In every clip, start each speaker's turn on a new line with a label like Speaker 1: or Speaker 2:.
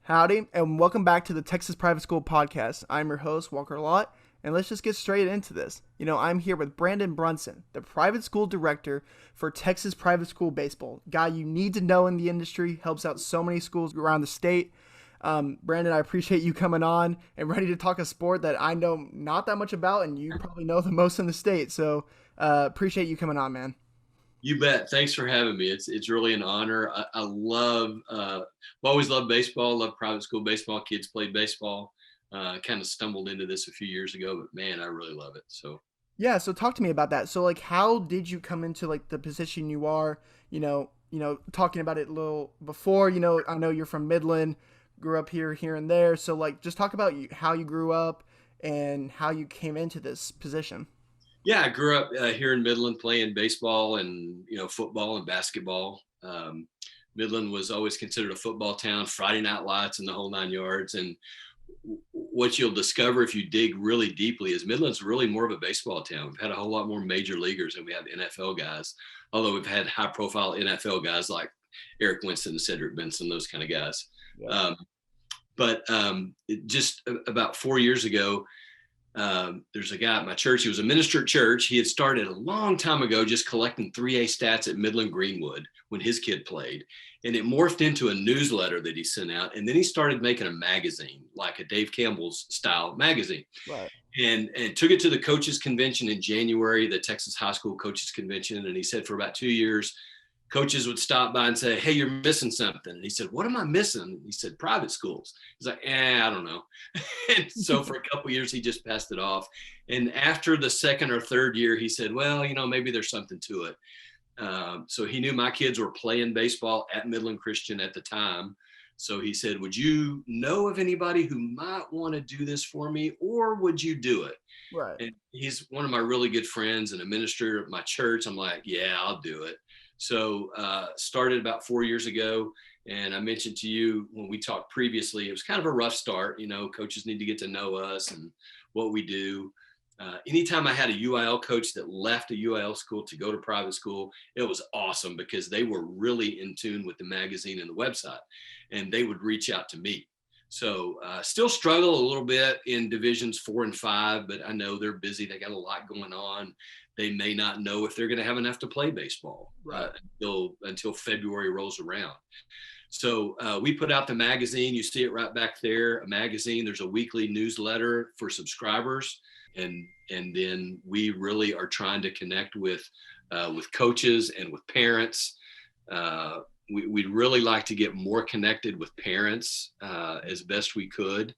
Speaker 1: Howdy, and welcome back to the Texas Private School Podcast. I'm your host, Walker Lott, and let's just get straight into this. I'm here with Brandon Brunson, the private school director for Texas Private School Baseball. Guy you need to know in the industry, helps out so many schools around the state. Brandon, I appreciate you coming on and ready to talk a sport that I know not that much about, and you probably know the most in the state. So appreciate you coming on, man.
Speaker 2: You bet. Thanks for having me. It's really an honor. I love, I've always loved baseball, love private school baseball. Kids played baseball. Kind of stumbled into this a few years ago, but man, I really love it. So
Speaker 1: yeah, so talk to me about that. So how did you come into the position you are? Talking about it a little before. I know you're from Midland, grew up here and there. So just talk about how you grew up and how you came into this position.
Speaker 2: yeah, I grew up here in Midland playing baseball and football and basketball. Midland was always considered a football town. Friday night lights and the whole 9 yards. And what you'll discover if you dig really deeply is Midland's really more of a baseball town. We've had a whole lot more major leaguers than we have NFL guys, although we've had high profile NFL guys like Eric Winston and Cedric Benson, those kind of guys. Yeah. Just about 4 years ago, there's a guy at my church. He was a minister at church. He had started a long time ago just collecting 3A stats at Midland Greenwood when his kid played. And it morphed into a newsletter that he sent out. And then he started making a magazine, like a Dave Campbell's style magazine.
Speaker 1: Right.
Speaker 2: And took it to the coaches convention in January, the Texas High School Coaches Convention. And he said for about 2 years, coaches would stop by and say, "Hey, you're missing something." And he said, "What am I missing?" He said, "Private schools." He's like, I don't know. And so for a couple of years, he just passed it off. And after the second or third year, he said, well, maybe there's something to it. So he knew my kids were playing baseball at Midland Christian at the time. So he said, would you know of anybody who might want to do this for me, or would you do it?
Speaker 1: Right.
Speaker 2: And he's one of my really good friends and a minister at my church. I'm like, yeah, I'll do it. So started about 4 years ago. And I mentioned to you when we talked previously, it was kind of a rough start. Coaches need to get to know us and what we do. Anytime I had a UIL coach that left a UIL school to go to private school, it was awesome because they were really in tune with the magazine and the website, and they would reach out to me. So still struggle a little bit in divisions 4 and 5, but I know they're busy. They got a lot going on. They may not know if they're going to have enough to play baseball until February rolls around. So we put out the magazine. You see it right back there, a magazine. There's a weekly newsletter for subscribers. And then we really are trying to connect with coaches and with parents. We'd really like to get more connected with parents as best we could,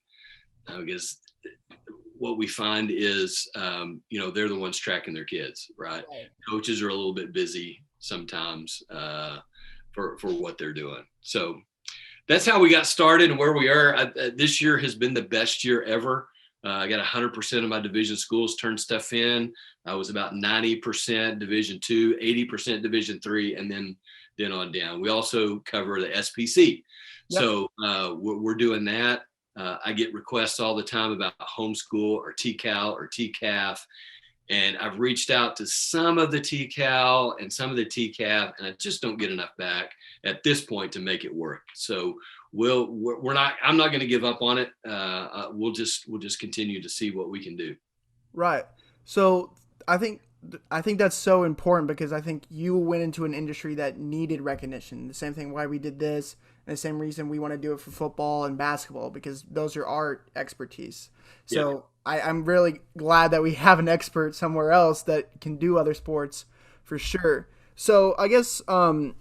Speaker 2: because what we find is, they're the ones tracking their kids, right? Coaches are a little bit busy sometimes for what they're doing. So that's how we got started and where we are. This year has been the best year ever. I got 100% of my division schools turned stuff in. I was about 90% Division 2, 80% Division 3, and then on down. We also cover the SPC. Yep. So we're doing that. I get requests all the time about homeschool or TCAL or TCAF. And I've reached out to some of the TCAL and some of the TCAF, and I just don't get enough back at this point to make it work. So I'm not going to give up on it. We'll just continue to see what we can do.
Speaker 1: Right. So I think that's so important, because I think you went into an industry that needed recognition. The same thing why we did this, and the same reason we want to do it for football and basketball, because those are our expertise. So yeah. I'm really glad that we have an expert somewhere else that can do other sports for sure. So I guess going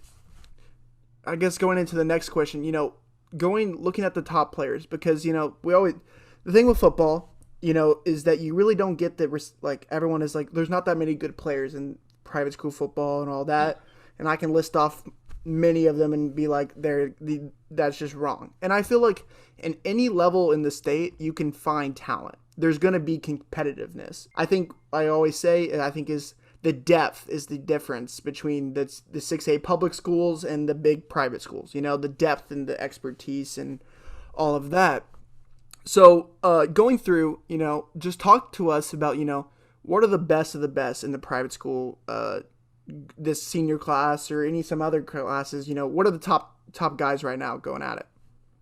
Speaker 1: into the next question, looking at the top players, because, the thing with football, is that you really don't get everyone is there's not that many good players in private school football and all that. And I can list off many of them and be like, that's just wrong. And I feel like in any level in the state, you can find talent. There's going to be competitiveness. I think I always say, I think is the depth is the difference between the 6A public schools and the big private schools, the depth and the expertise and all of that. So going through, just talk to us about, what are the best of the best in the private school, this senior class or some other classes, what are the top guys right now going at it?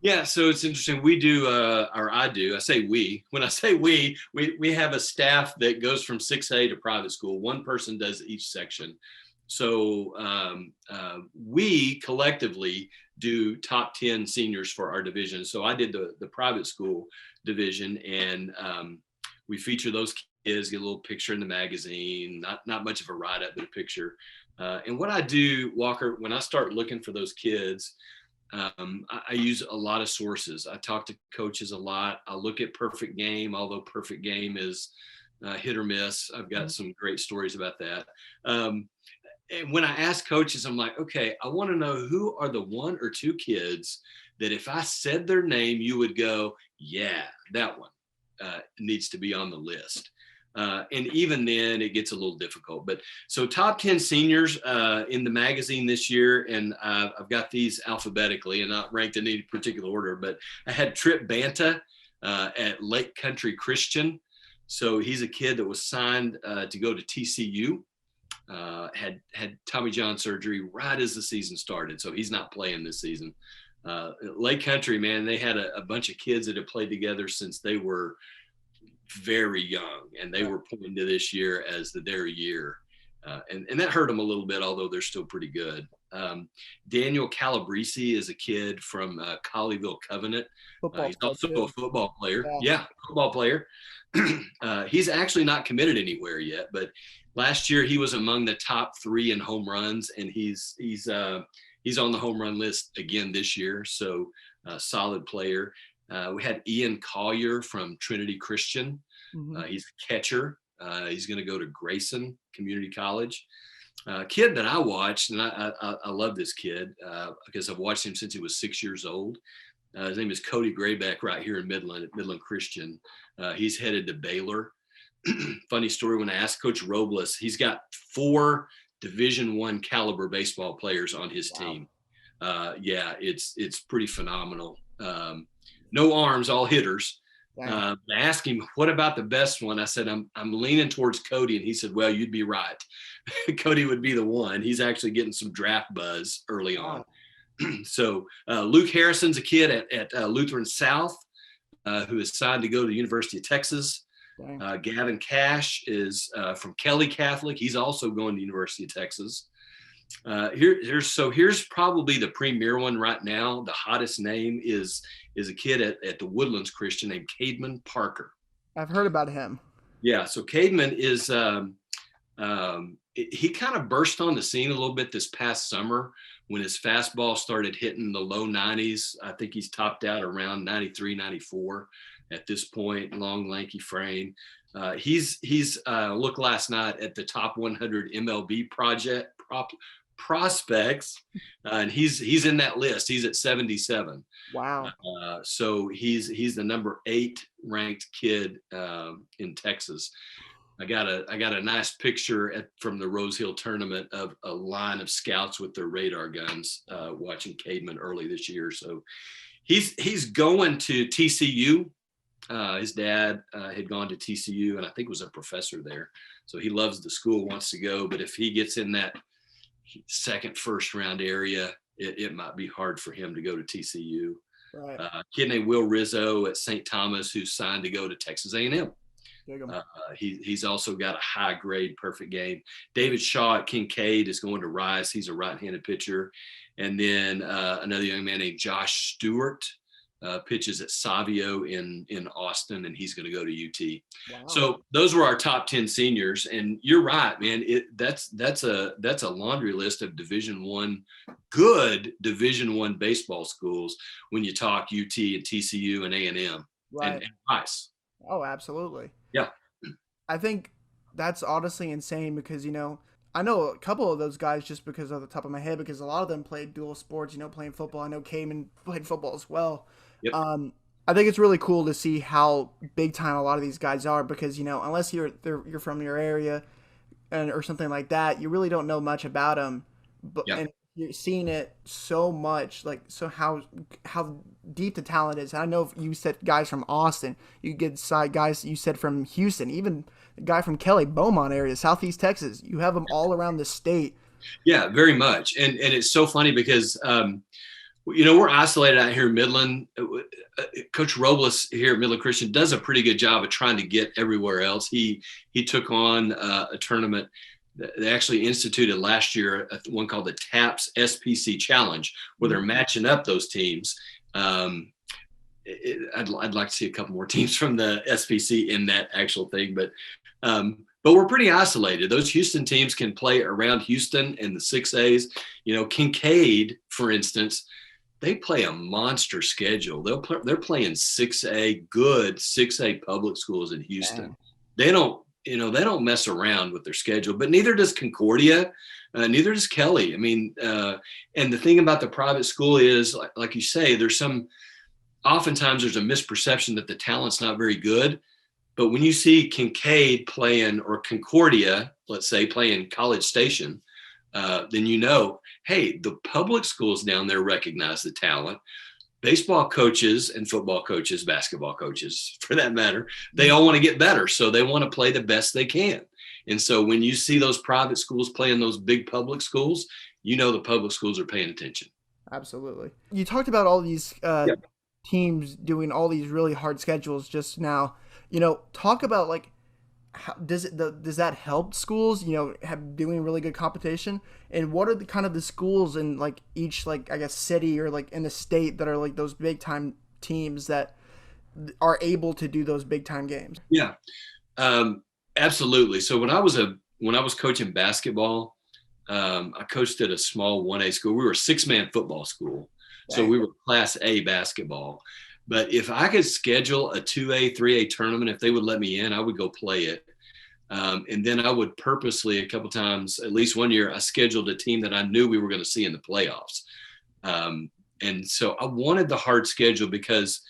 Speaker 2: Yeah, so it's interesting. We do, or I do. I say we. When I say we have a staff that goes from 6A to private school. One person does each section. So we collectively do top 10 seniors for our division. So I did the private school division, and we feature those kids, get a little picture in the magazine, not much of a write-up, but a picture. And what I do, Walker, when I start looking for those kids, I use a lot of sources. I talk to coaches a lot. I look at Perfect Game, although Perfect Game is hit or miss. I've got some great stories about that. And when I ask coaches, I'm like, okay, I want to know who are the one or two kids that if I said their name, you would go, yeah, that one needs to be on the list. And even then it gets a little difficult, but so top 10 seniors in the magazine this year. And I've got these alphabetically and not ranked in any particular order, but I had Trip Banta at Lake Country Christian. So he's a kid that was signed to go to TCU, had Tommy John surgery right as the season started. So he's not playing this season. Lake Country, man, they had a bunch of kids that had played together since they were very young, and they were pointing to this year as their year. And that hurt them a little bit, although they're still pretty good. Daniel Calabresi is a kid from Colleyville Covenant. He's also a football player. Yeah, football player. He's actually not committed anywhere yet, but last year he was among the top 3 in home runs, and he's on the home run list again this year. So solid player. We had Ian Collier from Trinity Christian. He's a catcher. He's going to go to Grayson Community College. Kid that I watched, and I love this kid because I've watched him since he was 6 years old. His name is Cody Grayback, right here in Midland, at Midland Christian. He's headed to Baylor. Funny story, when I asked Coach Robles, he's got 4 Division I caliber baseball players on his team. Yeah, it's pretty phenomenal. No arms, all hitters. I asked him, what about the best one? I said, I'm leaning towards Cody. And he said, well, you'd be right. Cody would be the one. He's actually getting some draft buzz early on. So Luke Harrison's a kid at Lutheran South who is signed to go to the University of Texas. Gavin Cash is from Kelly Catholic. He's also going to the University of Texas. Here's probably the premier one right now. The hottest name is a kid at the Woodlands Christian named Caveman Parker.
Speaker 1: I've heard about him.
Speaker 2: Yeah, so Caveman is he kind of burst on the scene a little bit this past summer when his fastball started hitting the low 90s. I think he's topped out around 93, 94 at this point. Long, lanky frame. He's looked last night at the top 100 MLB prospects, and he's in that list. He's at 77.
Speaker 1: Wow.
Speaker 2: So he's the number 8 ranked kid in Texas. I got a nice picture from the Rose Hill tournament of a line of scouts with their radar guns watching Cademan early this year. So he's going to TCU. His dad had gone to TCU and I think was a professor there. So he loves the school, wants to go. But if he gets in that first round area, it might be hard for him to go to TCU.
Speaker 1: Right.
Speaker 2: A kid named Will Rizzo at St. Thomas who's signed to go to Texas A&M. He's also got a high grade perfect game. David Shaw at Kincaid is going to Rice. He's a right-handed pitcher. And then another young man named Josh Stewart pitches at Savio in Austin, and he's going to go to UT. Wow. So those were our top 10 seniors. And you're right, man. That's a laundry list of good Division I baseball schools when you talk UT and TCU and A&M and Rice.
Speaker 1: Oh, absolutely.
Speaker 2: Yeah.
Speaker 1: I think that's honestly insane because, I know a couple of those guys just because of the top of my head, because a lot of them played dual sports, playing football. I know Cayman played football as well. Yep. I think it's really cool to see how big time a lot of these guys are because, unless you're from your area or something like that, you really don't know much about them. But and you're seeing it so much, so how deep the talent is. I know if you said guys from Austin, you get guys you said from Houston, even the guy from Kelly, Beaumont area, Southeast Texas. You have them all around the state.
Speaker 2: Yeah, very much. And it's so funny because We're isolated out here in Midland. Coach Robles here at Midland Christian does a pretty good job of trying to get everywhere else. He took on a tournament. They actually instituted last year one called the TAPS SPC Challenge, where they're matching up those teams. I'd like to see a couple more teams from the SPC in that actual thing, but we're pretty isolated. Those Houston teams can play around Houston and the 6As. Kincaid, for instance, they play a monster schedule. They're playing 6A, good 6A public schools in Houston. They don't mess around with their schedule, but neither does Concordia, neither does Kelly. I mean, and the thing about the private school is, like you say, oftentimes there's a misperception that the talent's not very good. But when you see Kincaid playing, or Concordia, let's say, playing College Station, then hey, the public schools down there recognize the talent. Baseball coaches and football coaches, basketball coaches, for that matter, they all want to get better. So they want to play the best they can. And so when you see those private schools playing those big public schools, the public schools are paying attention.
Speaker 1: Absolutely. You talked about all these teams doing all these really hard schedules just now. Talk about like, how does that help schools, have doing really good competition? And what are the kind of the schools in like each, like, I guess, city or like in the state that are like those big time teams that are able to do those big time games?
Speaker 2: Yeah, absolutely. So when I was coaching basketball, I coached at a small 1A school. We were a 6-man football school. So we were Class A basketball. But if I could schedule a 2A, 3A tournament, if they would let me in, I would go play it. And then I would purposely, a couple times, at least one year, I scheduled a team that I knew we were going to see in the playoffs. And so I wanted the hard schedule because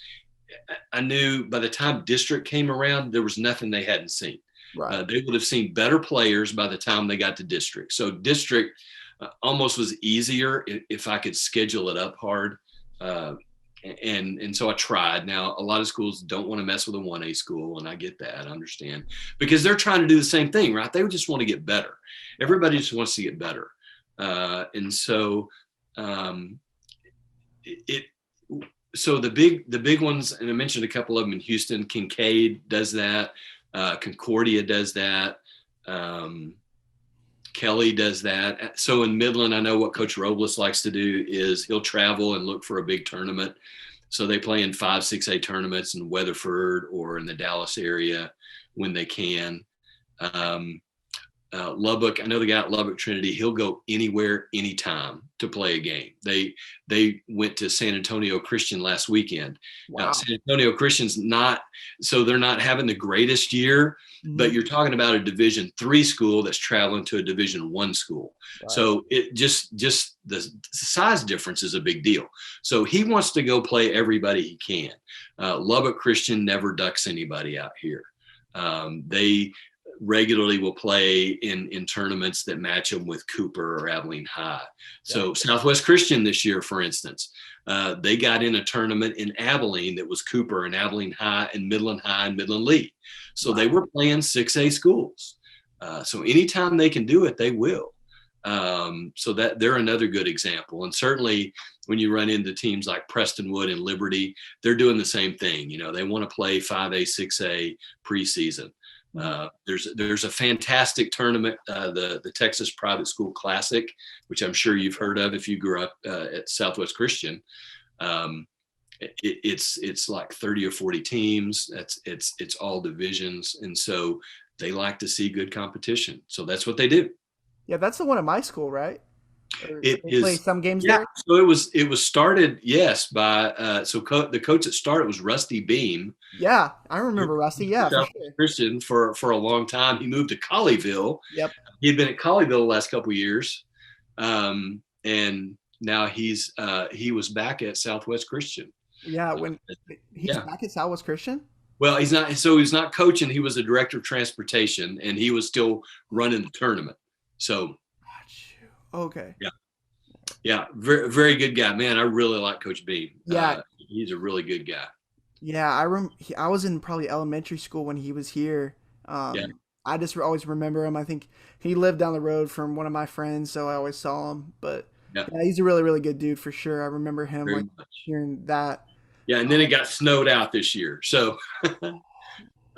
Speaker 2: I knew by the time district came around, there was nothing they hadn't seen. Right. They would have seen better players by the time they got to district. So district almost was easier if I could schedule it up hard. And so I tried. Now, a lot of schools don't want to mess with a 1A school, and I get that. I understand. Because they're trying to do the same thing, right? They just want to get better. Everybody just wants to get better. And so so the big ones, and I mentioned a couple of them in Houston. Kincaid does that. Concordia does that. Kelly does that. So in Midland, I know what Coach Robles likes to do is he'll travel and look for a big tournament. So they play in 5, 6A tournaments in Weatherford or in the Dallas area when they can. Lubbock, I know the guy at Lubbock Trinity, he'll go anywhere, anytime to play a game. They went to San Antonio Christian last weekend. Wow. San Antonio Christian's they're not having the greatest year, but you're talking about a Division III school that's traveling to a Division I school. Wow. So it just the size difference is a big deal. So he wants to go play everybody he can. Lubbock Christian never ducks anybody out here. They regularly will play in tournaments that match them with Cooper or Abilene High. So Southwest Christian this year, for instance, they got in a tournament in Abilene that was Cooper and Abilene High and Midland Lee. So they were playing 6A schools. So anytime they can do it, they will. So that they're another good example. And certainly when you run into teams like Prestonwood and Liberty, they're doing the same thing. They want to play 5A, 6A preseason. There's a fantastic tournament, the Texas Private School Classic, which I'm sure you've heard of if you grew up at Southwest Christian. It's like 30 or 40 teams. It's all divisions, and so they like to see good competition. So that's what they do.
Speaker 1: Yeah, that's the one at my school, right?
Speaker 2: It is.
Speaker 1: Play some games there.
Speaker 2: So it was started, yes, by the coach that started was Rusty Beam.
Speaker 1: Yeah, I remember Rusty. Yeah, for
Speaker 2: sure. Christian for a long time. He moved to Colleyville.
Speaker 1: Yep.
Speaker 2: He had been at Colleyville the last couple of years, and now he was back at Southwest Christian.
Speaker 1: Yeah, when he's back at Southwest Christian.
Speaker 2: Well, he's not. So he's not coaching. He was a director of transportation, and he was still running the tournament. So.
Speaker 1: Okay.
Speaker 2: Yeah. Very, very good guy, man. I really like Coach Beam.
Speaker 1: Yeah.
Speaker 2: He's a really good guy.
Speaker 1: Yeah. I was in probably elementary school when he was here. I just always remember him. I think he lived down the road from one of my friends, so I always saw him. But
Speaker 2: Yeah,
Speaker 1: Yeah, he's a really, really good dude for sure. I remember him
Speaker 2: very
Speaker 1: like
Speaker 2: much.
Speaker 1: hearing that.
Speaker 2: Yeah, and then it
Speaker 1: Um,
Speaker 2: got snowed out this year. So,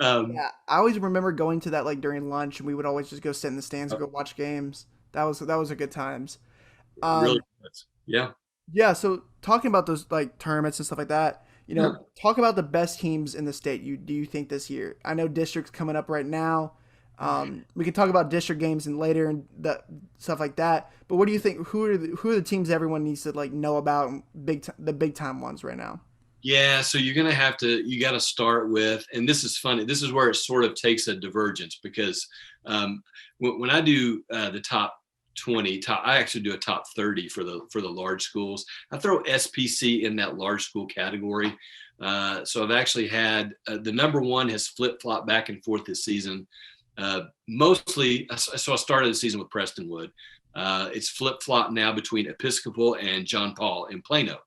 Speaker 2: um,
Speaker 1: yeah, I always remember going to that like during lunch, and we would always just go sit in the stands and
Speaker 2: uh,
Speaker 1: go watch games. That was a good times.
Speaker 2: it really
Speaker 1: Um,
Speaker 2: was. Yeah.
Speaker 1: yeah, so talking about those like tournaments and stuff like that,
Speaker 2: Yeah.
Speaker 1: talk about the best teams in the state. You think this year? I know district's coming up right now. We can talk about district games and later and that stuff like that. But what do you think? Who are the teams everyone needs to like know about? And the big time ones right now.
Speaker 2: Yeah, so you got to start with, and this is funny. This is where it sort of takes a divergence because when I do the top 20, I actually do a top 30 for the large schools. I throw SPC in that large school category. So I've actually had the number one has flip flopped back and forth this season. Mostly, so I started the season with Prestonwood. It's flip flop now between Episcopal and John Paul in Plano.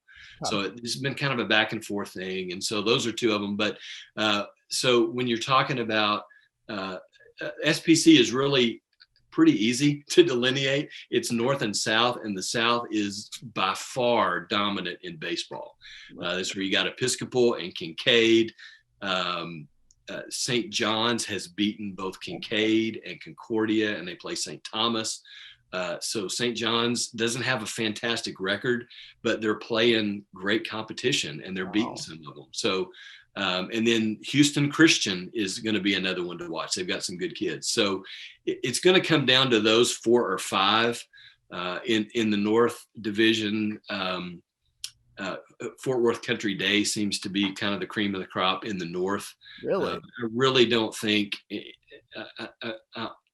Speaker 2: So it's been kind of a back and forth thing. And so those are two of them. But so when you're talking about SPC is really pretty easy to delineate. It's north and south, and the south is by far dominant in baseball. That's where you got Episcopal and Kincaid. St. John's has beaten both Kincaid and Concordia, and they play St. Thomas. So St. John's doesn't have a fantastic record, but they're playing great competition and they're beating some of them. So, and then Houston Christian is going to be another one to watch. They've got some good kids. So it's going to come down to those 4 or 5 in the North Division. Fort Worth Country Day seems to be kind of the cream of the crop in the North.
Speaker 1: Really?
Speaker 2: I really don't think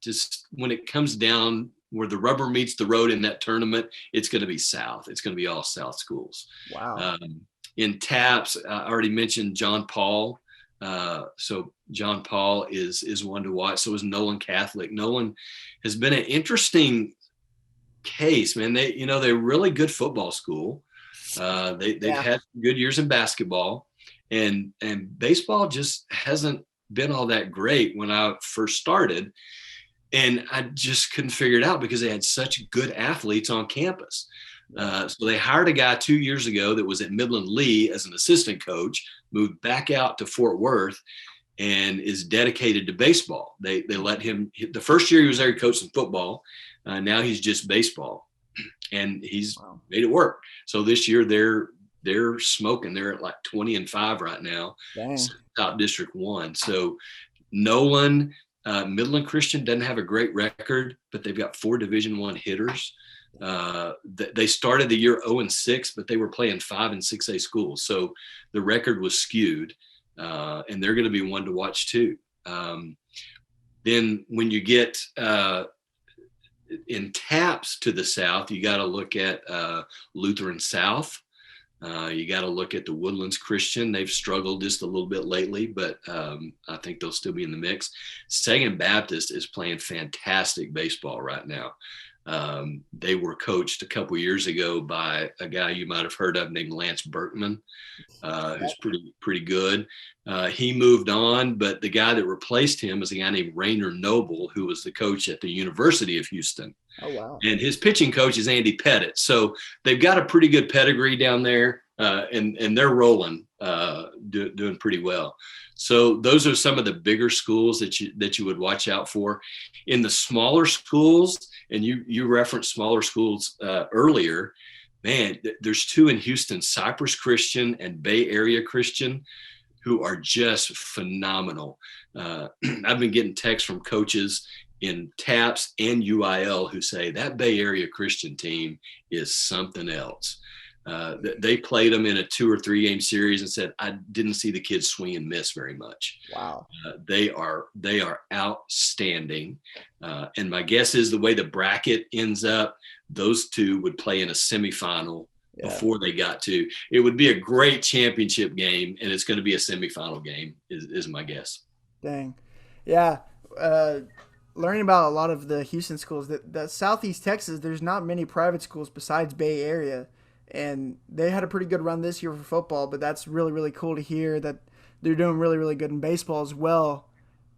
Speaker 2: just when it comes down where the rubber meets the road in that tournament, it's going to be South. It's going to be all South schools.
Speaker 1: Wow.
Speaker 2: In TAPS, I already mentioned John Paul. So John Paul is one to watch. So is Nolan Catholic. Nolan has been an interesting case, man. They're really good football school. They've had good years in basketball, and baseball just hasn't been all that great when I first started. And I just couldn't figure it out because they had such good athletes on campus. So they hired a guy 2 years ago that was at Midland Lee as an assistant coach, moved back out to Fort Worth, and is dedicated to baseball. They let him, the first year he was there, he coached some football. Now he's just baseball, and he's made it work. So this year they're smoking. They're at like 20-5 right now. Top District 1. So Nolan, Midland Christian doesn't have a great record, but they've got 4 Division I hitters. They started the year 0-6, but they were playing 5 and 6A schools. So the record was skewed, and they're going to be one to watch too. Then when you get in TAPS to the south, you got to look at Lutheran South. You got to look at the Woodlands Christian. They've struggled just a little bit lately, but I think they'll still be in the mix. Sagan Baptist is playing fantastic baseball right now. They were coached a couple years ago by a guy you might have heard of named Lance Berkman, who's pretty good. He moved on, but the guy that replaced him was a guy named Rainer Noble, who was the coach at the University of Houston.
Speaker 1: Oh, wow.
Speaker 2: And his pitching coach is Andy Pettit. So they've got a pretty good pedigree down there, and they're rolling, doing pretty well. So those are some of the bigger schools that you would watch out for. In the smaller schools, and you referenced smaller schools earlier, man, there's 2 in Houston, Cypress Christian and Bay Area Christian, who are just phenomenal. I've been getting texts from coaches in TAPS and UIL who say that Bay Area Christian team is something else. They played them in a 2 or 3 game series and said, I didn't see the kids swing and miss very much.
Speaker 1: Wow.
Speaker 2: They are outstanding. And my guess is the way the bracket ends up, those 2 would play in a semifinal before they got to. It would be a great championship game, and it's going to be a semifinal game is my guess.
Speaker 1: Dang. Yeah. Learning about a lot of the Houston schools, that Southeast Texas, there's not many private schools besides Bay Area. And they had a pretty good run this year for football, but that's really, really cool to hear that they're doing really, really good in baseball as well.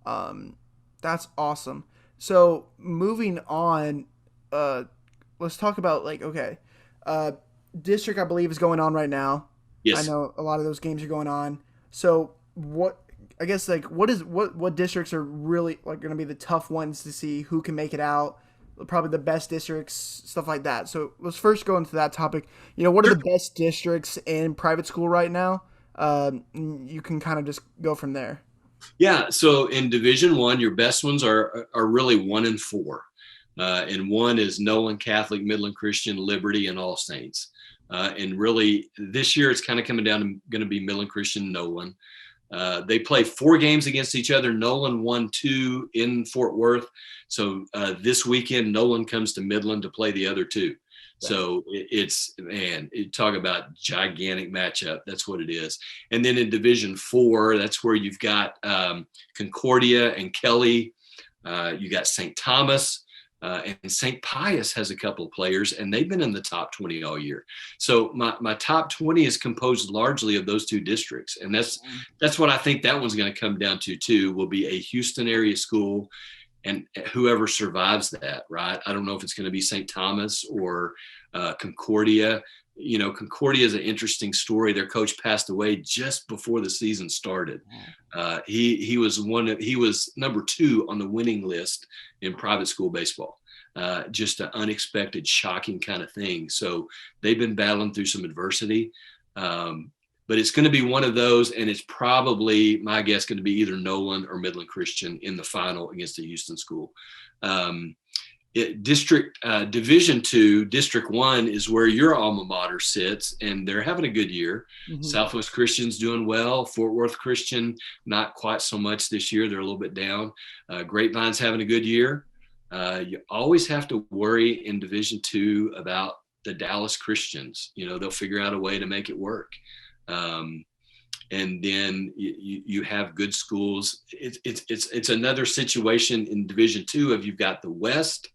Speaker 1: That's awesome. So moving on, let's talk about District, I believe, is going on right now. I
Speaker 2: Yes.
Speaker 1: know a lot of those games are going on. So what? I guess like what districts are really like going to be the tough ones to see who can make it out? Probably the best districts, stuff like that. So let's first go into that topic. What are the best districts in private school right now? You can kind of just go from there.
Speaker 2: Yeah. So in Division One, your best ones are really 1 and 4. And one is Nolan Catholic, Midland Christian, Liberty, and All Saints. And really, this year it's kind of coming down to going to be Midland Christian, Nolan. They play 4 games against each other. Nolan won 2 in Fort Worth. So this weekend, Nolan comes to Midland to play the other 2. So it's, man, you talk about gigantic matchup. That's what it is. And then in Division 4, that's where you've got Concordia and Kelly. You got St. Thomas. And St. Pius has a couple of players, and they've been in the top 20 all year. So my top 20 is composed largely of those 2 districts. And that's what I think that one's going to come down to, too, will be a Houston area school and whoever survives that, right? I don't know if it's going to be St. Thomas or Concordia. Concordia is an interesting story. Their coach passed away just before the season started. He was number 2 on the winning list in private school baseball. Just an unexpected, shocking kind of thing. So they've been battling through some adversity. But it's going to be one of those, and it's probably, my guess, going to be either Nolan or Midland Christian in the final against a Houston school. Division 2, District 1 is where your alma mater sits, and they're having a good year. Mm-hmm. Southwest Christian's doing well. Fort Worth Christian, not quite so much this year. They're a little bit down. Grapevine's having a good year. You always have to worry in Division 2 about the Dallas Christians. They'll figure out a way to make it work. And then you have good schools. It's another situation in Division 2 of you've got the West,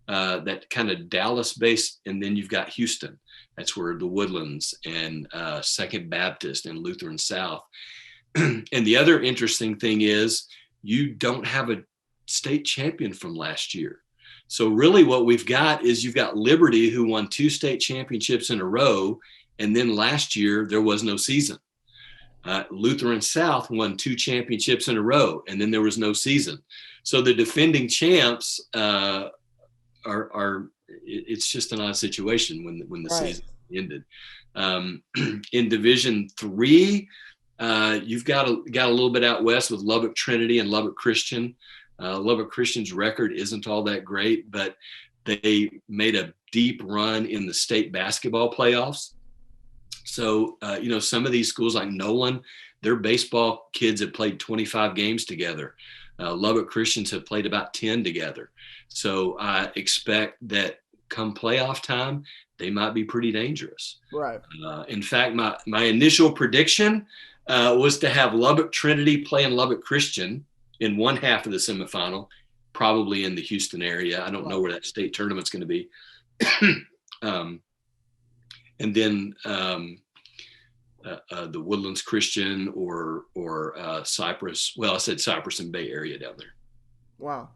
Speaker 2: that kind of Dallas based, and then you've got Houston. That's where the Woodlands and Second Baptist and Lutheran South. And the other interesting thing is you don't have a state champion from last year. So really what we've got is you've got Liberty, who won 2 state championships in a row. And then last year there was no season. Lutheran South won 2 championships in a row, and then there was no season. So the defending champs it's just an odd situation when the season ended. In Division 3, you've got a little bit out west with Lubbock Trinity and Lubbock Christian. Lubbock Christian's record isn't all that great, but they made a deep run in the state basketball playoffs. So, some of these schools like Nolan, their baseball kids have played 25 games together. Lubbock Christians have played about 10 together. So I expect that come playoff time, they might be pretty dangerous.
Speaker 1: Right.
Speaker 2: In fact, my initial prediction was to have Lubbock Trinity playing Lubbock Christian in one half of the semifinal, probably in the Houston area. I don't know where that state tournament's going to be. And then the Woodlands Christian or Cypress. Well, I said Cypress and Bay Area down there.
Speaker 1: Wow.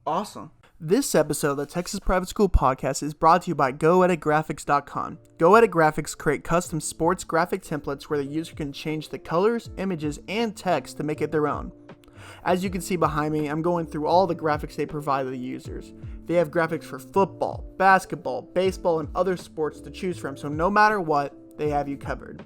Speaker 1: Awesome. This episode of the Texas Private School Podcast is brought to you by GoEditGraphics.com. GoEditGraphics create custom sports graphic templates where the user can change the colors, images, and text to make it their own. As you can see behind me, I'm going through all the graphics they provide to the users. They have graphics for football, basketball, baseball, and other sports to choose from, so no matter what, they have you covered.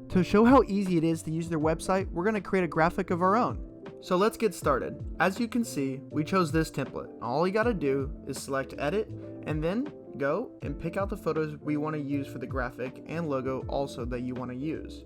Speaker 1: To show how easy it is to use their website, we're going to create a graphic of our own. So let's get started. As you can see, we chose this template. All you got to do is select edit and then go and pick out the photos we want to use for the graphic and logo also that you want to use.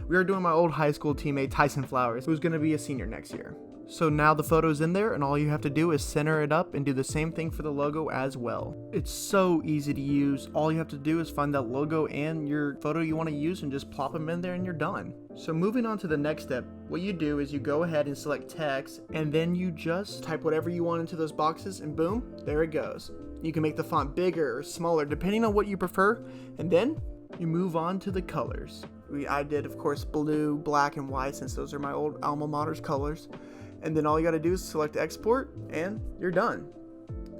Speaker 1: We are doing my old high school teammate Tyson Flowers, who's going to be a senior next year. So now the photo's in there, and all you have to do is center it up and do the same thing for the logo as well. It's so easy to use. All you have to do is find that logo and your photo you want to use and just plop them in there and you're done. So moving on to the next step, what you do is you go ahead and select text, and then you just type whatever you want into those boxes, and boom, there it goes. You can make the font bigger or smaller depending on what you prefer, and then you move on to the colors. I did, of course, blue, black, and white since those are my old alma mater's colors. And then all you got to do is select export and you're done.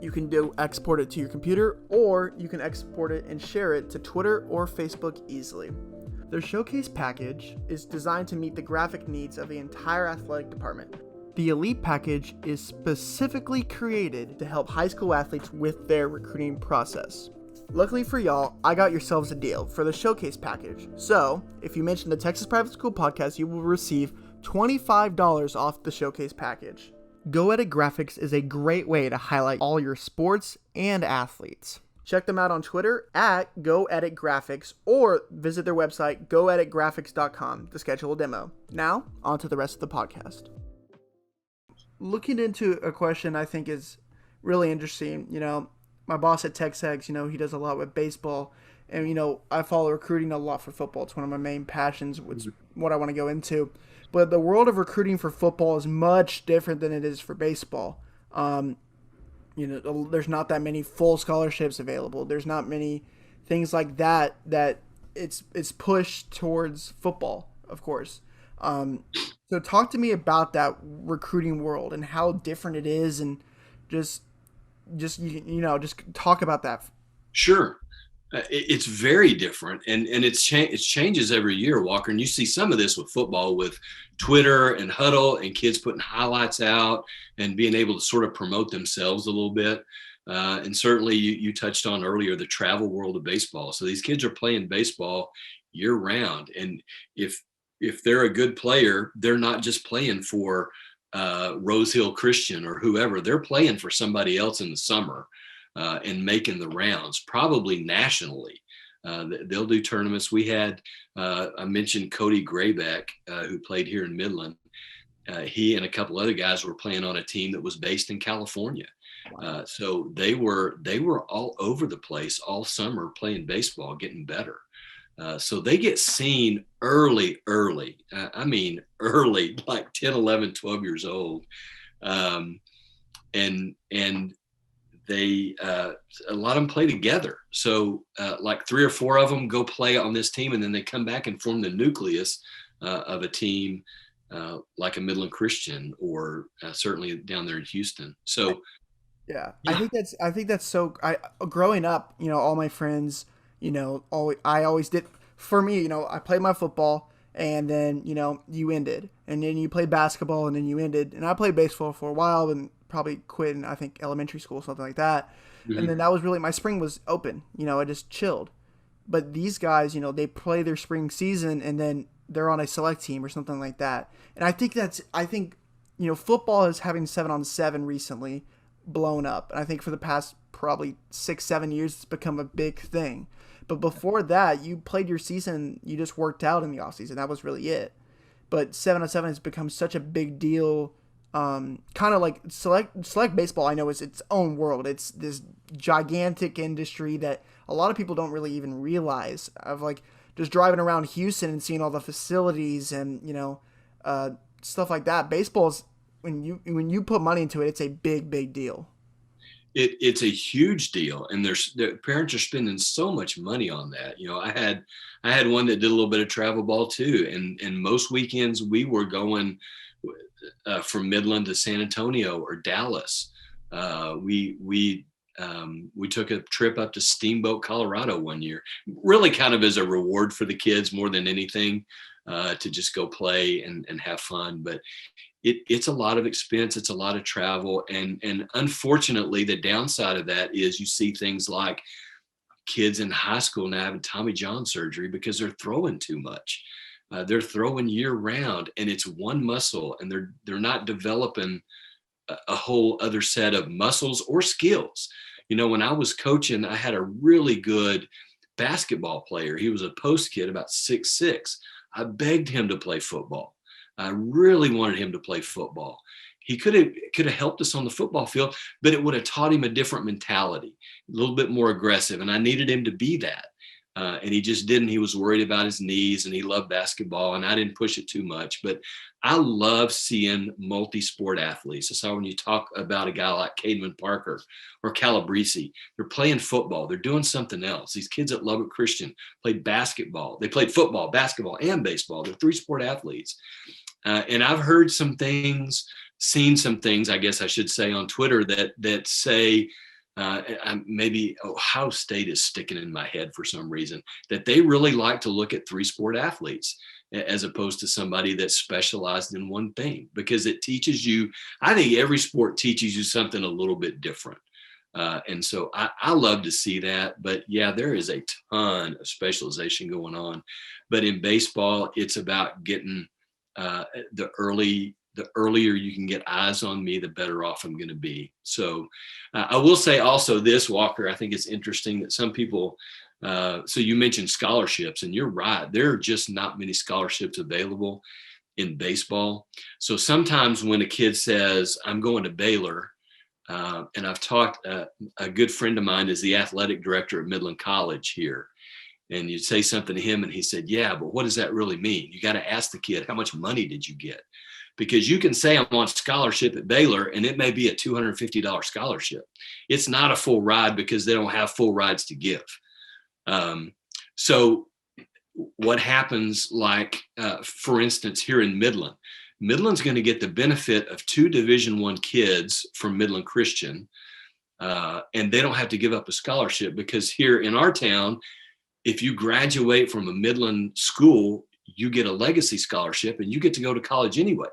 Speaker 1: You can export it to your computer, or you can export it and share it to Twitter or Facebook easily. Their showcase package is designed to meet the graphic needs of the entire athletic department. The Elite package is specifically created to help high school athletes with their recruiting process. Luckily for y'all, I got yourselves a deal for the showcase package. So, if you mention the Texas Private School Podcast, you will receive $25 off the showcase package. GoEditGraphics is a great way to highlight all your sports and athletes. Check them out on Twitter at GoEditGraphics or visit their website GoEditGraphics.com to schedule a demo. Now, on to the rest of the podcast. Looking into a question I think is really interesting. My boss at TexEx, he does a lot with baseball, and I follow recruiting a lot for football. It's one of my main passions. It's what I want to go into. But the world of recruiting for football is much different than it is for baseball. There's not that many full scholarships available. There's not many things like that it's pushed towards football, of course. So talk to me about that recruiting world and how different it is, and just talk about that.
Speaker 2: Sure. It's very different, and it changes every year, Walker. And you see some of this with football, with Twitter and Huddle and kids putting highlights out and being able to sort of promote themselves a little bit. And certainly you touched on earlier the travel world of baseball. So these kids are playing baseball year round. And if they're a good player, they're not just playing for Rose Hill Christian or whoever. They're playing for somebody else in the summer. And making the rounds, probably nationally. They'll do tournaments. We had, I mentioned Cody Graybeck, who played here in Midland. He and a couple other guys were playing on a team that was based in California. So they were all over the place all summer playing baseball, getting better. So they get seen early. I mean, early, like 10, 11, 12 years old. And they a lot of them play together. So like 3 or 4 of them go play on this team, and then they come back and form the nucleus of a team like a Midland Christian, or certainly down there in Houston. So
Speaker 1: yeah. I think that's so. Growing up, all my friends, I always did. For me, I played my football, and then you ended, and then you played basketball, and then you ended, and I played baseball for a while, and probably quit in, I think, elementary school, something like that. Mm-hmm. And then that was really, my spring was open, I just chilled. But these guys, they play their spring season, and then they're on a select team or something like that. And I think football is having 7-on-7 recently blown up. And I think for the past probably 6-7 years, it's become a big thing. But before that, you played your season, you just worked out in the offseason. That was really it. But 7-on-7 has become such a big deal. Kind of like select baseball, I know, is its own world. It's this gigantic industry that a lot of people don't really even realize. Of like just driving around Houston and seeing all the facilities and stuff like that. Baseball's, when you put money into it, it's a big deal.
Speaker 2: It's a huge deal, and the parents are spending so much money on that. I had one that did a little bit of travel ball too, and most weekends we were going from Midland to San Antonio or Dallas. We took a trip up to Steamboat, Colorado one year, really kind of as a reward for the kids more than anything, to just go play and have fun. But it's a lot of expense. It's a lot of travel. And unfortunately, the downside of that is you see things like kids in high school now having Tommy John surgery because they're throwing too much. They're throwing year round, and it's one muscle, and they're not developing a whole other set of muscles or skills. When I was coaching, I had a really good basketball player. He was a post kid, about 6'6". I begged him to play football. I really wanted him to play football. He could have helped us on the football field, but it would have taught him a different mentality, a little bit more aggressive. And I needed him to be that. And he just didn't. He was worried about his knees, and he loved basketball, and I didn't push it too much. But I love seeing multi-sport athletes. I saw when you talk about a guy like Caveman Parker or Calabresi, they're playing football. They're doing something else. These kids at Lubbock Christian played basketball. They played football, basketball, and baseball. They're 3-sport athletes. And I've heard some things, seen some things, I guess I should say, on Twitter that say maybe Ohio State is sticking in my head for some reason, that they really like to look at 3-sport athletes as opposed to somebody that's specialized in one thing, because it teaches you, I think every sport teaches you something a little bit different. And so I love to see that. But yeah, there is a ton of specialization going on. But in baseball, it's about getting the earlier you can get eyes on me, the better off I'm going to be. So I will say also this, Walker, I think it's interesting that some people, so you mentioned scholarships, and you're right. There are just not many scholarships available in baseball. So sometimes when a kid says, I'm going to Baylor, and I've talked, a good friend of mine is the athletic director at Midland College here. And you'd say something to him and he said, yeah, but what does that really mean? You got to ask the kid, how much money did you get? Because you can say I'm on scholarship at Baylor and it may be a $250 scholarship. It's not a full ride because they don't have full rides to give. So what happens, like, for instance, here in Midland, Midland's going to get the benefit of 2 Division I kids from Midland Christian, and they don't have to give up a scholarship, because here in our town, if you graduate from a Midland school, you get a legacy scholarship and you get to go to college anyway.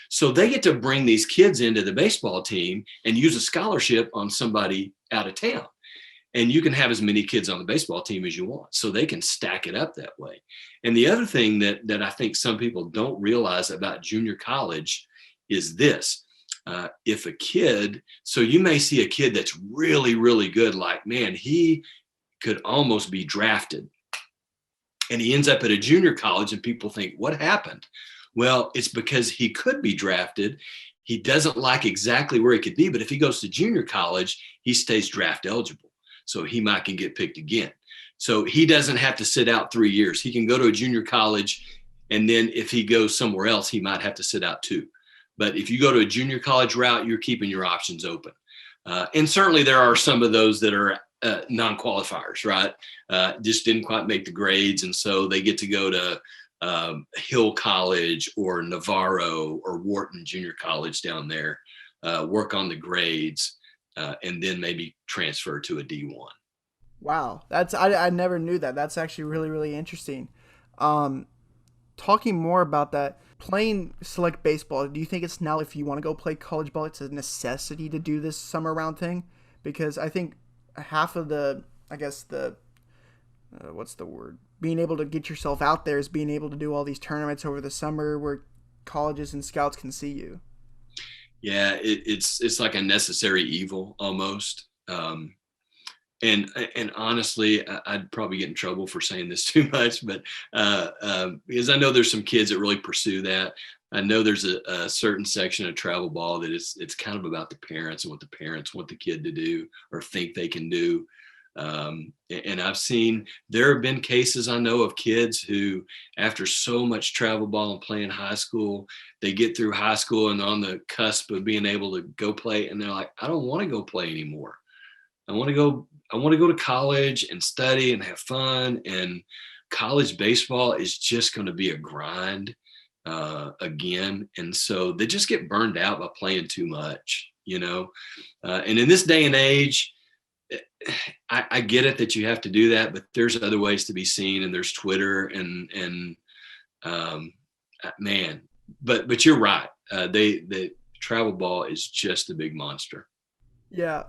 Speaker 2: So they get to bring these kids into the baseball team and use a scholarship on somebody out of town. And you can have as many kids on the baseball team as you want. So they can stack it up that way. And the other thing that I think some people don't realize about junior college is this. If a kid, so you may see a kid that's really, really good, like, man, he could almost be drafted. And he ends up at a junior college and people think, what happened? Well, it's because he could be drafted. He doesn't like exactly where he could be, but if he goes to junior college, he stays draft eligible. So he might can get picked again. So he doesn't have to sit out 3 years. He can go to a junior college, and then if he goes somewhere else, he might have to sit out 2. But if you go to a junior college route, you're keeping your options open. And certainly there are some of those that are non-qualifiers, right? Just didn't quite make the grades. And so they get to go to Hill College or Navarro or Wharton Junior College down there, work on the grades, and then maybe transfer to a D1.
Speaker 1: Wow, I never knew that. That's actually really, really interesting. Talking more about that, playing select baseball, do you think it's now, if you want to go play college ball, it's a necessity to do this summer round thing? Because I think half of the, I guess what's the word? Being able to get yourself out there is being able to do all these tournaments over the summer where colleges and scouts can see you.
Speaker 2: Yeah, it's like a necessary evil almost. And honestly, I'd probably get in trouble for saying this too much, but because I know there's some kids that really pursue that. I know there's a certain section of travel ball that it's kind of about the parents and what the parents want the kid to do or think they can do. And I've seen, there have been cases I know of kids who, after so much travel ball and playing high school, they get through high school and on the cusp of being able to go play, and they're like, I don't want to go play anymore. I want to go to college and study and have fun. And college baseball is just going to be a grind again. And so they just get burned out by playing too much, you know? And in this day and age, I get it that you have to do that, but there's other ways to be seen, and there's Twitter and man, but you're right. The travel ball is just a big monster.
Speaker 1: Yeah.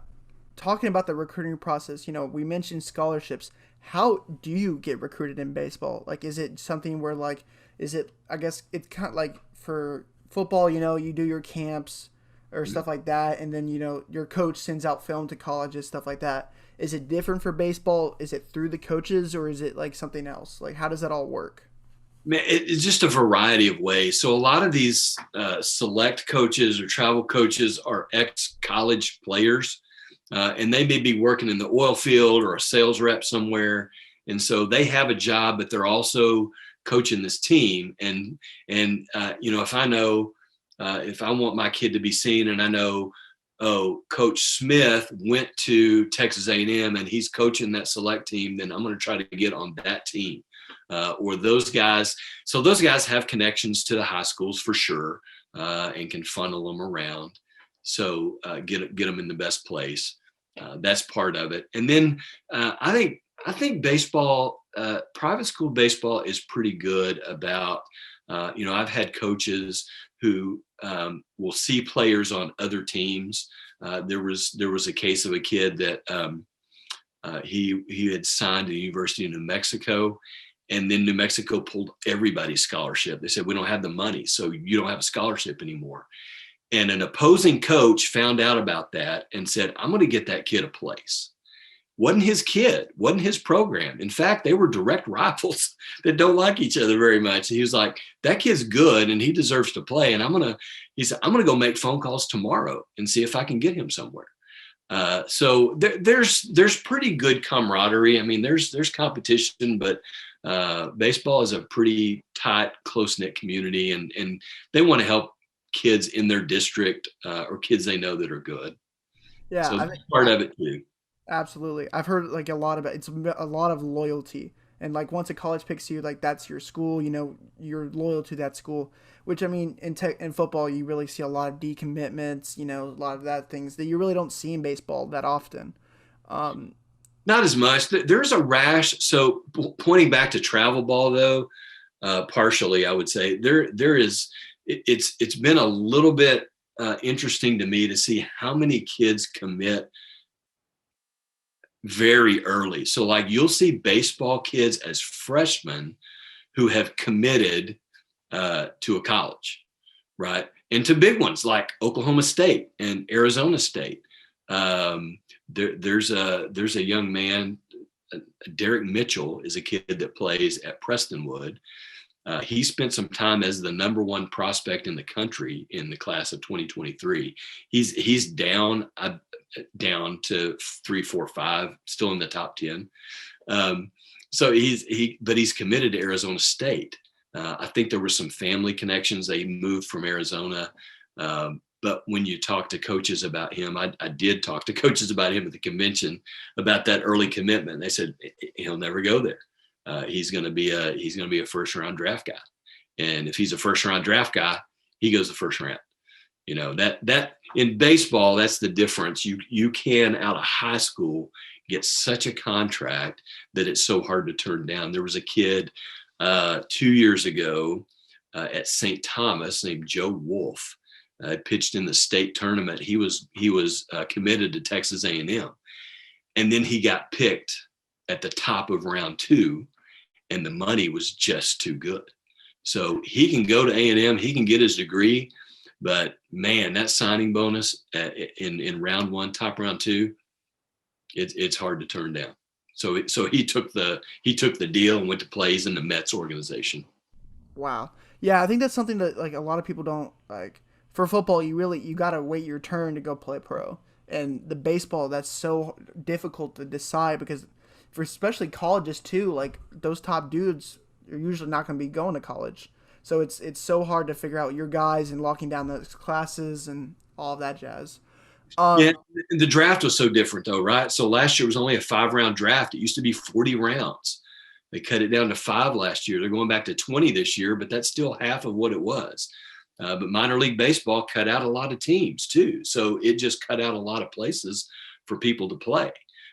Speaker 1: Talking about the recruiting process, we mentioned scholarships. How do you get recruited in baseball? Like, is it something where, like, I guess it's kind of like for football, you do your camps or stuff like that, and then, your coach sends out film to colleges, stuff like that. Is it different for baseball? Is it through the coaches, or is it like something else? Like, how does that all work?
Speaker 2: Man, it's just a variety of ways. So a lot of these select coaches or travel coaches are ex-college players. And they may be working in the oil field or a sales rep somewhere. And so they have a job, but they're also coaching this team. And if I know, if I want my kid to be seen and I know, Coach Smith went to Texas A&M and he's coaching that select team, then I'm going to try to get on that team. Or those guys. So those guys have connections to the high schools for sure, and can funnel them around. So get them in the best place. That's part of it. And then I think baseball, private school baseball is pretty good about, I've had coaches who will see players on other teams. There was a case of a kid that he had signed to the University of New Mexico, and then New Mexico pulled everybody's scholarship. They said, we don't have the money, so you don't have a scholarship anymore. And an opposing coach found out about that and said, I'm going to get that kid a place. Wasn't his kid, wasn't his program. In fact, they were direct rivals that don't like each other very much. He was like, that kid's good and he deserves to play. And he said, I'm going to go make phone calls tomorrow and see if I can get him somewhere. So there's pretty good camaraderie. I mean, there's competition, but baseball is a pretty tight, close-knit community, and they want to help kids in their district or kids they know that are good.
Speaker 1: Yeah,
Speaker 2: so that's part of it too.
Speaker 1: Absolutely. I've heard like a lot about it's a lot of loyalty. And like once a college picks you, like that's your school, you're loyal to that school, which I mean, in football, you really see a lot of decommitments, a lot of that things that you really don't see in baseball that often.
Speaker 2: Not as much. There's a rash. So pointing back to travel ball though, partially, I would say there is, it's been a little bit interesting to me to see how many kids commit very early. So like you'll see baseball kids as freshmen who have committed to a college, right? And to big ones like Oklahoma State and Arizona State. There's a young man, Derek Mitchell is a kid that plays at Prestonwood. He spent some time as the number one prospect in the country in the class of 2023. He's down to 3, 4, 5, still in the top 10. So he's committed to Arizona State. I think there were some family connections. They moved from Arizona. But when you talk to coaches about him, I did talk to coaches about him at the convention about that early commitment. They said he'll never go there. He's going to be a first round draft guy. And if he's a first round draft guy, he goes the first round. That in baseball, that's the difference. You can out of high school get such a contract that it's so hard to turn down. There was a kid 2 years ago at St. Thomas named Joe Wolf. Pitched in the state tournament. He was committed to Texas A&M, and then he got picked at the top of round 2, and the money was just too good. So he can go to A&M, he can get his degree, but man, that signing bonus in round 1, top round 2, it's hard to turn down. So he took the deal and went to play in the Mets organization.
Speaker 1: Wow. Yeah, I think that's something that like a lot of people don't like. For football, you gotta wait your turn to go play pro, and the baseball, that's so difficult to decide because for especially colleges too, like those top dudes are usually not going to be going to college, so it's so hard to figure out your guys and locking down those classes and all of that jazz.
Speaker 2: Yeah, the draft was so different though, right? So last year was only a 5-round draft. It used to be 40 rounds. They cut it down to 5 last year. They're going back to 20 this year, but that's still half of what it was. But minor league baseball cut out a lot of teams too. So it just cut out a lot of places for people to play.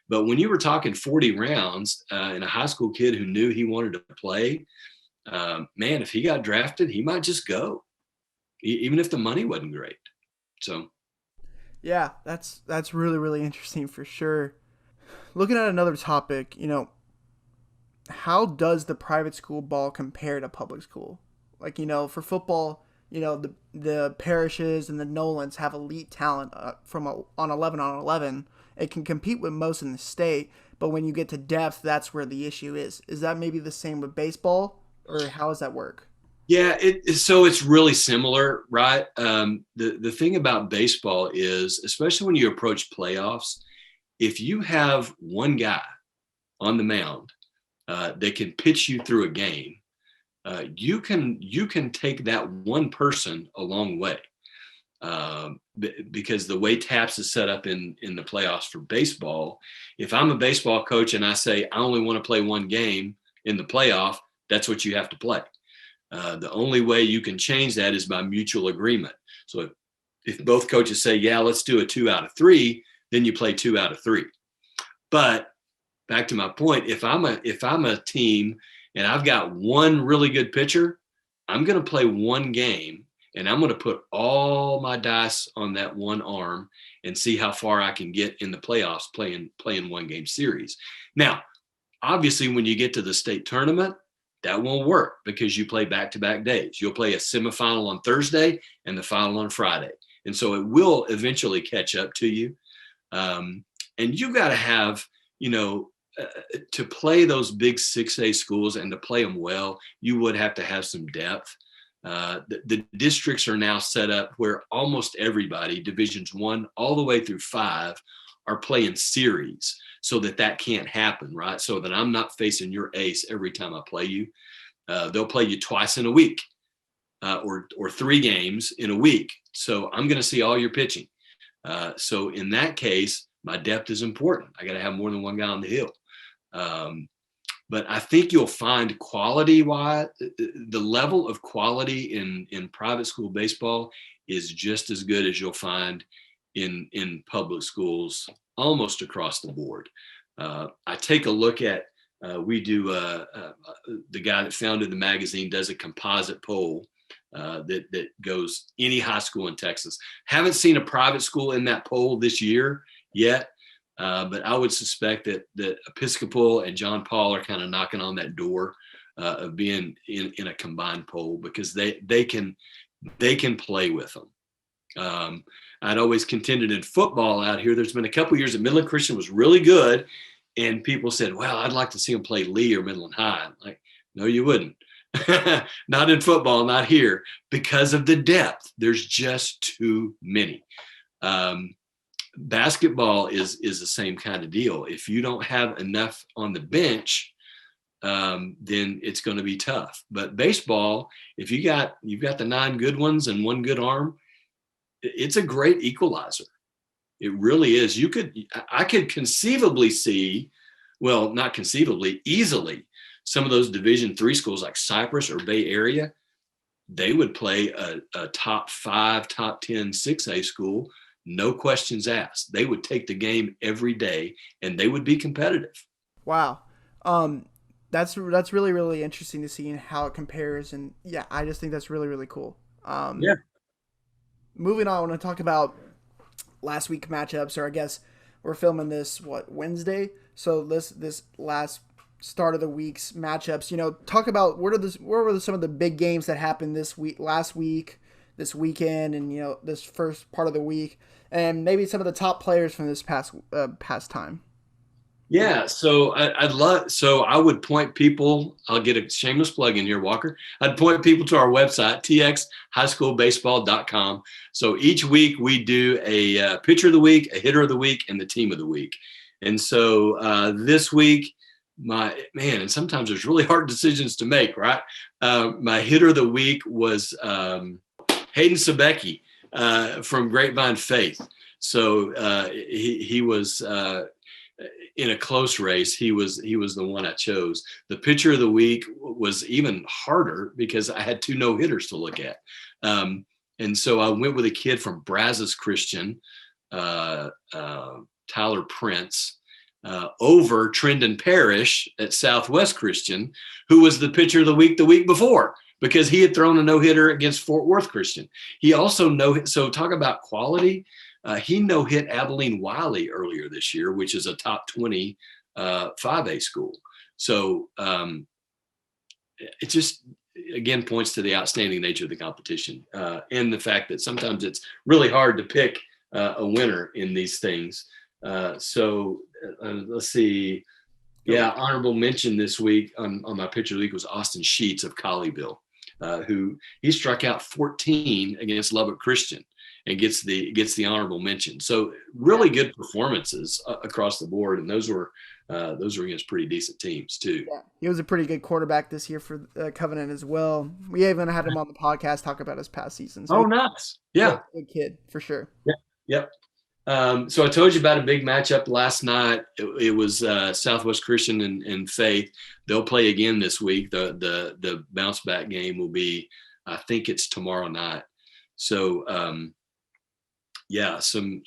Speaker 2: But when you were talking 40 rounds and a high school kid who knew he wanted to play, man, if he got drafted, he might just go, even if the money wasn't great. So.
Speaker 1: Yeah, that's really, really interesting for sure. Looking at another topic, how does the private school ball compare to public school? Like, for football, the Parishes and the Nolans have elite talent on 11 on 11. It can compete with most in the state, but when you get to depth, that's where the issue is. Is that maybe the same with baseball, or how does that work?
Speaker 2: Yeah, so it's really similar, right? The thing about baseball is, especially when you approach playoffs, if you have one guy on the mound that can pitch you through a game, you can take that one person a long way, because the way TAPS is set up in the playoffs for baseball, if I'm a baseball coach and I say I only want to play one game in the playoff, that's what you have to play. The only way you can change that is by mutual agreement. So if both coaches say, yeah, let's do a 2 out of 3, then you play 2 out of 3. But back to my point, if I'm a team and I've got one really good pitcher, I'm going to play one game and I'm going to put all my dice on that one arm and see how far I can get in the playoffs playing 1-game series. Now, obviously, when you get to the state tournament, that won't work because you play back-to-back days. You'll play a semifinal on Thursday and the final on Friday. And so it will eventually catch up to you. And you've got to have, to play those big 6A schools and to play them well, you would have to have some depth. The districts are now set up where almost everybody, divisions 1 all the way through 5, are playing series so that can't happen, right? So that I'm not facing your ace every time I play you. They'll play you twice in a week or 3 games in a week. So I'm going to see all your pitching. So in that case, my depth is important. I got to have more than one guy on the hill. But I think you'll find quality-wise, the level of quality in private school baseball is just as good as you'll find in public schools almost across the board. I take a look at, we do, the guy that founded the magazine does a composite poll that goes any high school in Texas. Haven't seen a private school in that poll this year yet. But I would suspect that Episcopal and John Paul are kind of knocking on that door of being in a combined poll because they can play with them. I'd always contended in football out here. There's been a couple years that Midland Christian was really good, and people said, "Well, I'd like to see them play Lee or Midland High." I'm like, no, you wouldn't. Not in football, not here, because of the depth. There's just too many. Basketball is the same kind of deal. If you don't have enough on the bench, then it's going to be tough. But baseball, if you've got the 9 good ones and 1 good arm, it's a great equalizer. It really is. I could conceivably see, well, not conceivably, easily, some of those Division III schools like Cypress or Bay Area, they would play a top 5, top 10 6A school. No questions asked. They would take the game every day and they would be competitive.
Speaker 1: Wow. That's really, really interesting to see how it compares. And yeah, I just think that's really, really cool.
Speaker 2: Yeah.
Speaker 1: Moving on, I want to talk about last week matchups, or I guess we're filming this, Wednesday? So this last start of the week's matchups, talk about what were some of the big games that happened this week, last week, this weekend, and, this first part of the week, and maybe some of the top players from this past time.
Speaker 2: Yeah, so I would point people, I'll get a shameless plug in here, Walker. I'd point people to our website, txhighschoolbaseball.com. So each week we do a pitcher of the week, a hitter of the week, and the team of the week. And so this week, and sometimes there's really hard decisions to make, right? My hitter of the week was Hayden Sebecki from Grapevine Faith. So he was in a close race. He was the one I chose. The pitcher of the week was even harder because I had 2 no-hitters to look at. And so I went with a kid from Brazos Christian, Tyler Prince, over Trendon Parrish at Southwest Christian, who was the pitcher of the week before, because he had thrown a no-hitter against Fort Worth Christian. He also so talk about quality. He no-hit Abilene Wiley earlier this year, which is a top 20 5A school. So it just, again, points to the outstanding nature of the competition and the fact that sometimes it's really hard to pick a winner in these things. So let's see. Yeah, honorable mention this week on my pitcher of the week was Austin Sheets of Colleyville, who he struck out 14 against Lubbock Christian and gets the honorable mention. So really good performances across the board, and those were against pretty decent teams too.
Speaker 1: Yeah, he was a pretty good quarterback this year for Covenant as well. We even had him on the podcast talk about his past season. So
Speaker 2: nice. Yeah,
Speaker 1: good kid for sure.
Speaker 2: Yeah. Yep. So I told you about a big matchup last night. It was Southwest Christian and Faith. They'll play again this week. The bounce back game will be, I think it's tomorrow night. So Yeah, some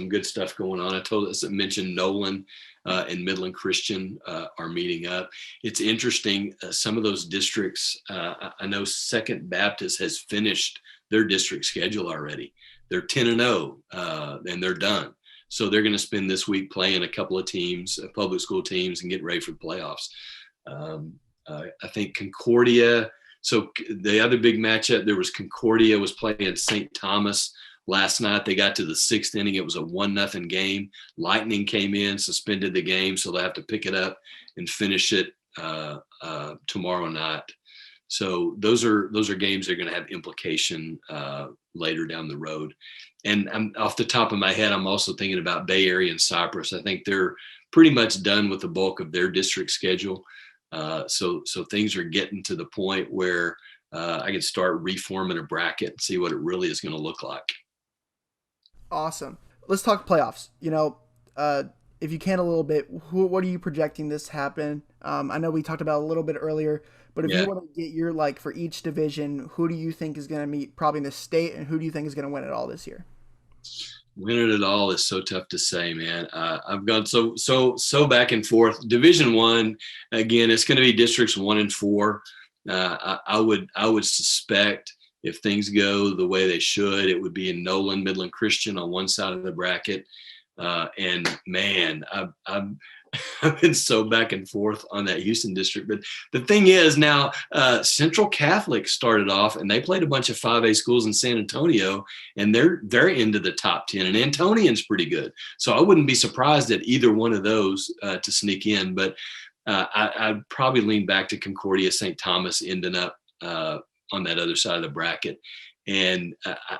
Speaker 2: good stuff going on. I mentioned Nolan and Midland Christian are meeting up. It's interesting. Some of those districts, I know Second Baptist has finished their district schedule already. They're 10-0 and they're done. So they're going to spend this week playing a couple of teams, public school teams, and getting ready for the playoffs. I think Concordia. So the other big matchup, there was Concordia was playing St. Thomas last night. They got to the 6th inning. It was a 1-0 game. Lightning came in, suspended the game, so they'll have to pick it up and finish it tomorrow night. So those are games that are going to have implication later down the road. And I'm off the top of my head, I'm also thinking about Bay Area and Cypress. I think they're pretty much done with the bulk of their district schedule. So things are getting to the point where I can start reforming a bracket and see what it really is going to look like.
Speaker 1: Awesome. Let's talk playoffs. If you can a little bit, what are you projecting this to happen? I know we talked about a little bit earlier, but if you want to get your, like, for each division, who do you think is going to meet probably in the state, and who do you think is going to win it all this year?
Speaker 2: Winning it all is so tough to say, man. I've gone so back and forth. Division One, again, it's going to be districts 1 and 4. I would suspect, if things go the way they should, it would be in Nolan, Midland Christian on one side of the bracket. And man, I've been so back and forth on that Houston district. But the thing is now, Central Catholic started off and they played a bunch of 5A schools in San Antonio, and they're into the top 10, and Antonian's pretty good. So I wouldn't be surprised at either one of those to sneak in. But I'd probably lean back to Concordia, St. Thomas ending up on that other side of the bracket. And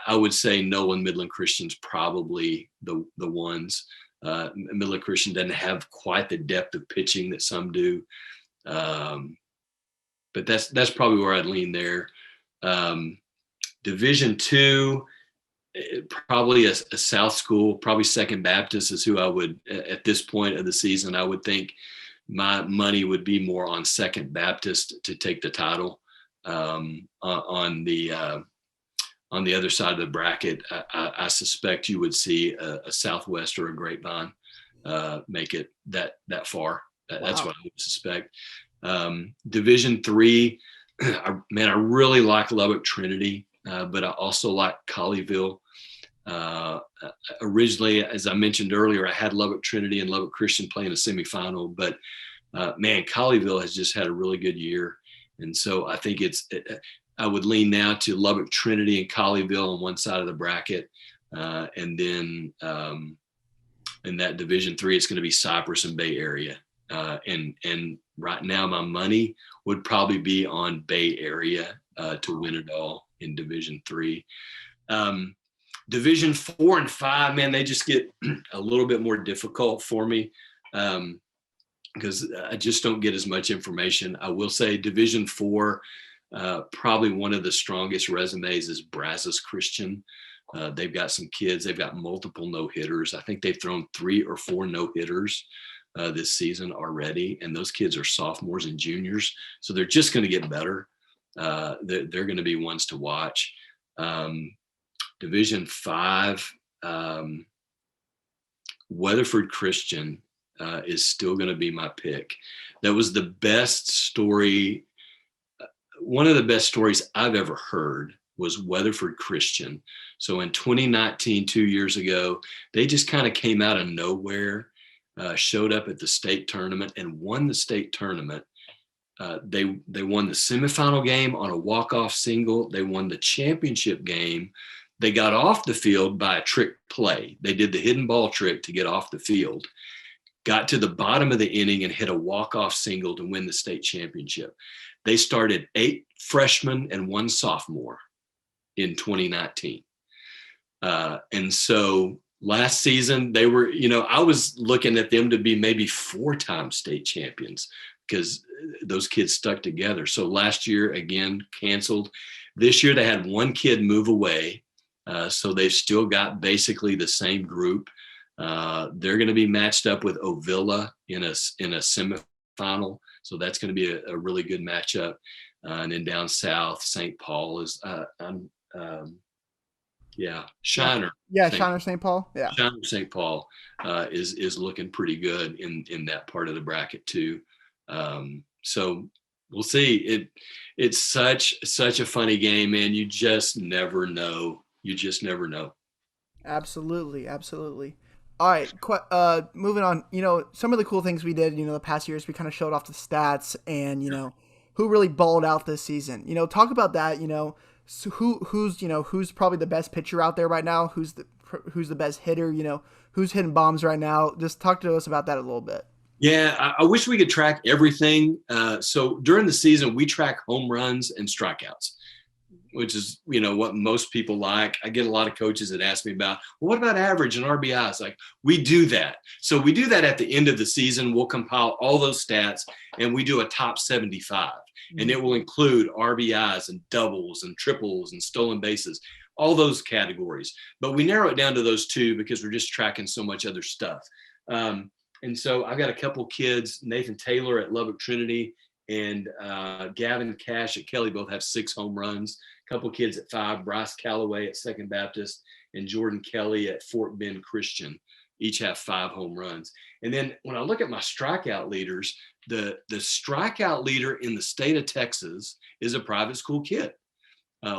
Speaker 2: I would say Nolan, Midland Christian's probably the ones. Midland Christian doesn't have quite the depth of pitching that some do. But that's probably where I'd lean there. Division II, probably a South school, probably Second Baptist is who I would, at this point of the season, I would think my money would be more on Second Baptist to take the title. On the other side of the bracket, I suspect you would see a Southwest or a Grapevine make it that far. That's what I would suspect. Division III, I really like Lubbock Trinity, but I also like Colleyville. Originally, as I mentioned earlier, I had Lubbock Trinity and Lubbock Christian playing a semifinal, but Colleyville has just had a really good year. And so I think I would lean now to Lubbock Trinity and Colleyville on one side of the bracket. And then in that Division III, it's going to be Cypress and Bay Area. And right now my money would probably be on Bay Area to win it all in Division III. Division 4 and 5, man, they just get a little bit more difficult for me. Because I just don't get as much information. I will say Division 4, probably one of the strongest resumes is Brazos Christian. They've got some kids. They've got multiple no-hitters. I think they've thrown 3 or 4 no-hitters this season already, and those kids are sophomores and juniors, so they're just going to get better. They're going to be ones to watch. Division 5, Weatherford Christian is still going to be my pick. That was the best story. One of the best stories I've ever heard was Weatherford Christian. So in 2019, 2 years ago, they just kind of came out of nowhere, showed up at the state tournament and won the state tournament. They won the semifinal game on a walk-off single. They won the championship game. They got off the field by a trick play. They did the hidden ball trick to get off the field. Got to the bottom of the inning and hit a walk-off single to win the state championship. They started 8 freshmen and 1 sophomore in 2019. And so last season they were, I was looking at them to be maybe 4-time state champions because those kids stuck together. So last year, again, canceled. This year they had 1 kid move away. So they've still got basically the same group. They're going to be matched up with Ovilla in a semifinal, so that's going to be a really good matchup. And then down south, St. Paul is. Yeah,
Speaker 1: Yeah.
Speaker 2: Shiner.
Speaker 1: Yeah, Shiner St. Paul. Yeah.
Speaker 2: Shiner St. Paul is looking pretty good in that part of the bracket too. So we'll see. It's such a funny game, man. You just never know. You just never know.
Speaker 1: Absolutely, absolutely. All right, moving on. Some of the cool things we did, the past years, we kind of showed off the stats and who really balled out this season. Talk about that. So who's probably the best pitcher out there right now? Who's the best hitter? Who's hitting bombs right now? Just talk to us about that a little bit.
Speaker 2: Yeah, I wish we could track everything. So during the season, we track home runs and strikeouts, which is what most people like. I get a lot of coaches that ask me about, well, what about average and RBIs? Like, we do that. So we do that at the end of the season. We'll compile all those stats and we do a top 75, and it will include RBIs and doubles and triples and stolen bases, all those categories. But we narrow it down to those two because we're just tracking so much other stuff. And so I've got a couple kids, Nathan Taylor at Lubbock Trinity and Gavin Cash at Kelly, both have 6 home runs. A couple kids at 5, Bryce Calloway at Second Baptist and Jordan Kelly at Fort Bend Christian, each have 5 home runs. And then when I look at my strikeout leaders, the strikeout leader in the state of Texas is a private school kid,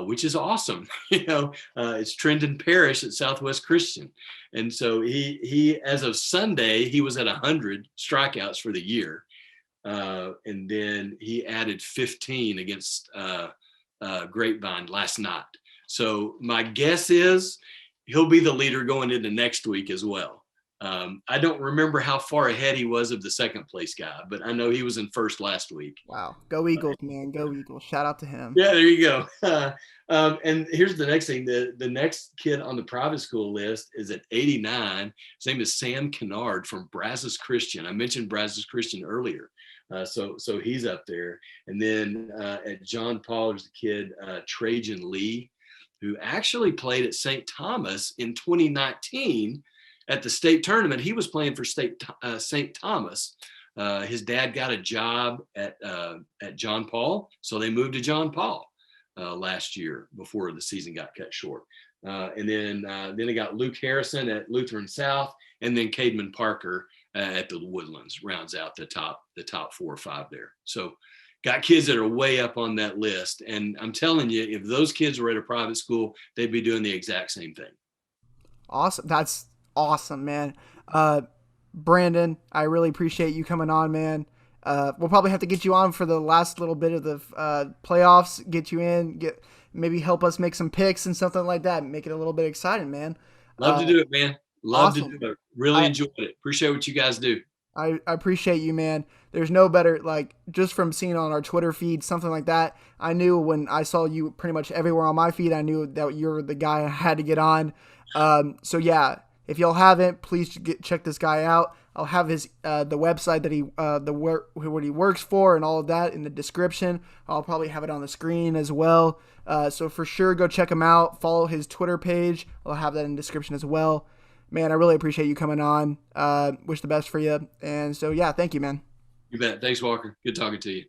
Speaker 2: which is awesome. It's Trendon Parrish at Southwest Christian. And so he as of Sunday, he was at 100 strikeouts for the year. And then he added 15 against Grapevine last night. So my guess is he'll be the leader going into next week as well. I don't remember how far ahead he was of the second place guy, but I know he was in first last week.
Speaker 1: Wow. Go Eagles, man. Go Eagles. Shout out to him.
Speaker 2: Yeah, there you go. And here's the next thing. The next kid on the private school list is at 89. His name is Sam Canard from Brazos Christian. I mentioned Brazos Christian earlier. So he's up there. And then at John Paul, there's the kid, Trajan Lee, who actually played at St. Thomas in 2019 at the state tournament. He was playing for St. Thomas. His dad got a job at John Paul, so they moved to John Paul last year before the season got cut short. And then they got Luke Harrison at Lutheran South, and then Caveman Parker at the Woodlands rounds out the top 4 or 5 there. So got kids that are way up on that list. And I'm telling you, if those kids were at a private school, they'd be doing the exact same thing.
Speaker 1: Awesome. That's awesome, man. Brandon, I really appreciate you coming on, man. We'll probably have to get you on for the last little bit of the playoffs, get you in, maybe help us make some picks and something like that, make it a little bit exciting, man.
Speaker 2: Love to do it, man. Love
Speaker 1: awesome.
Speaker 2: to do it. Really enjoyed it. Appreciate what you guys do.
Speaker 1: I appreciate you, man. There's no better, just from seeing on our Twitter feed, something like that. I knew when I saw you pretty much everywhere on my feed, I knew that you're the guy I had to get on. So yeah, if y'all haven't, please check this guy out. I'll have his the website that what he works for and all of that in the description. I'll probably have it on the screen as well. So for sure, go check him out. Follow his Twitter page. I'll have that in the description as well. Man, I really appreciate you coming on. Wish the best for you. And so, yeah, thank you, man.
Speaker 2: You bet. Thanks, Walker. Good talking to you.